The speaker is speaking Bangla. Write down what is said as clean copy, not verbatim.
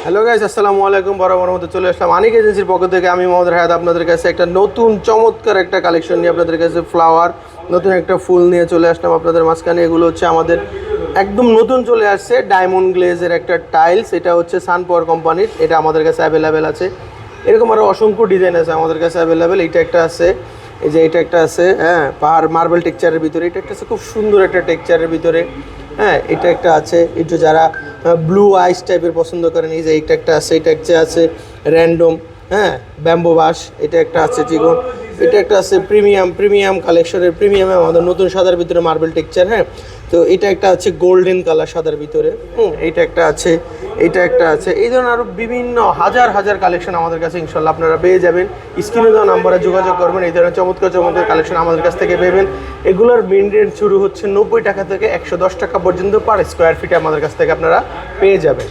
হ্যালো গাইস, আসসালামু আলাইকুম। বরাবর মতো চলে আসলাম আনিক এজেন্সির পক্ষ থেকে। আমি মোহাম্মদ হায়াত আপনাদের কাছে একটা নতুন চমৎকার একটা কালেকশন নিয়ে আপনাদের কাছে ফ্লাওয়ার, নতুন একটা ফুল নিয়ে চলে আসলাম আপনাদের মাঝখানে। এগুলো হচ্ছে আমাদের একদম নতুন চলে আসছে ডায়মন্ড গ্লেজের একটা টাইলস। এটা হচ্ছে সানপাওয়ার কোম্পানির, এটা আমাদের কাছে অ্যাভেলেবেল আছে। এরকম আরও অসংখ্য ডিজাইন আছে আমাদের কাছে অ্যাভেলেবেল। এইটা একটা আছে, এই যে এটা একটা আছে, হ্যাঁ, পাহাড় মার্বেল টেক্সচারের ভিতরে। এটা একটা আছে খুব সুন্দর একটা টেক্সচারের ভিতরে, হ্যাঁ। এটা একটা আছে একটু যারা ব্লু আইস টাইপের পছন্দ করেন, এই যে এটা একটা আছে। এটা একটা আছে র্যান্ডম, হ্যাঁ, ব্যাম্বো বাস। এটা একটা আছে চিকন। এটা একটা আছে প্রিমিয়াম কালেকশনের প্রিমিয়ামে আমাদের নতুন সাদার ভিতরে মার্বেল টেক্সচার, হ্যাঁ। তো এটা একটা আছে গোল্ডেন কালার সাদার ভিতরে, এইটা একটা আছে, এইটা একটা আছে। এই ধরনের আরও বিভিন্ন হাজার হাজার কালেকশন আমাদের কাছে ইনশাল্লাহ আপনারা পেয়ে যাবেন। স্ক্রিনে দেওয়া নাম্বারে যোগাযোগ করবেন, এই ধরনের চমৎকার কালেকশন আমাদের কাছ থেকে পেবেন। এগুলোর মেন রেট শুরু হচ্ছে 90 টাকা থেকে 110 টাকা পর্যন্ত পার স্কোয়ার ফিটে আমাদের কাছ থেকে আপনারা পেয়ে যাবেন।